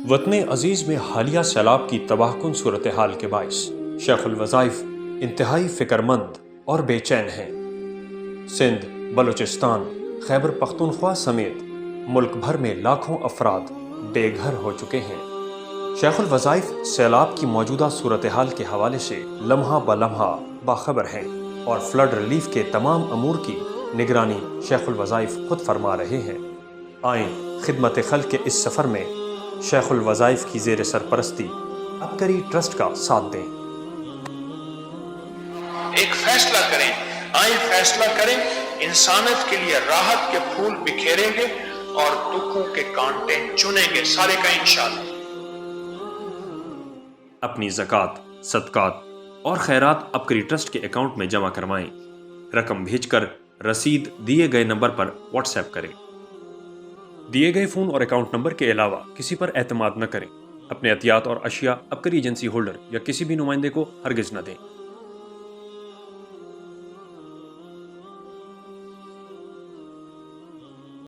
وطن عزیز میں حالیہ سیلاب کی تباہ کن صورتحال کے باعث شیخ الوظائف انتہائی فکر مند اور بے چین ہیں۔ سندھ، بلوچستان، خیبر پختونخوا سمیت ملک بھر میں لاکھوں افراد بے گھر ہو چکے ہیں۔ شیخ الوظائف سیلاب کی موجودہ صورتحال کے حوالے سے لمحہ بلمحہ باخبر ہیں اور فلڈ ریلیف کے تمام امور کی نگرانی شیخ الوظائف خود فرما رہے ہیں۔ آئیں خدمت خلق کے اس سفر میں شیخ الوظائف کی زیر سرپرستی عبقری ٹرسٹ کا ساتھ دیں۔ ایک فیصلہ کریں، آئیں فیصلہ کریں، انسانیت کے لیے راحت کے پھول بکھیریں گے اور دکھوں کے کانٹے چنیں گے، سارے کا انشاءاللہ۔ اپنی زکوٰۃ، صدقات اور خیرات عبقری ٹرسٹ کے اکاؤنٹ میں جمع کروائیں۔ رقم بھیج کر رسید دیے گئے نمبر پر واٹس ایپ کریں۔ دیے گئے فون اور اکاؤنٹ نمبر کے علاوہ کسی پر اعتماد نہ کریں۔ اپنے عطیات اور اشیاء عبقری ایجنسی ہولڈر یا کسی بھی نمائندے کو ہرگز نہ دیں۔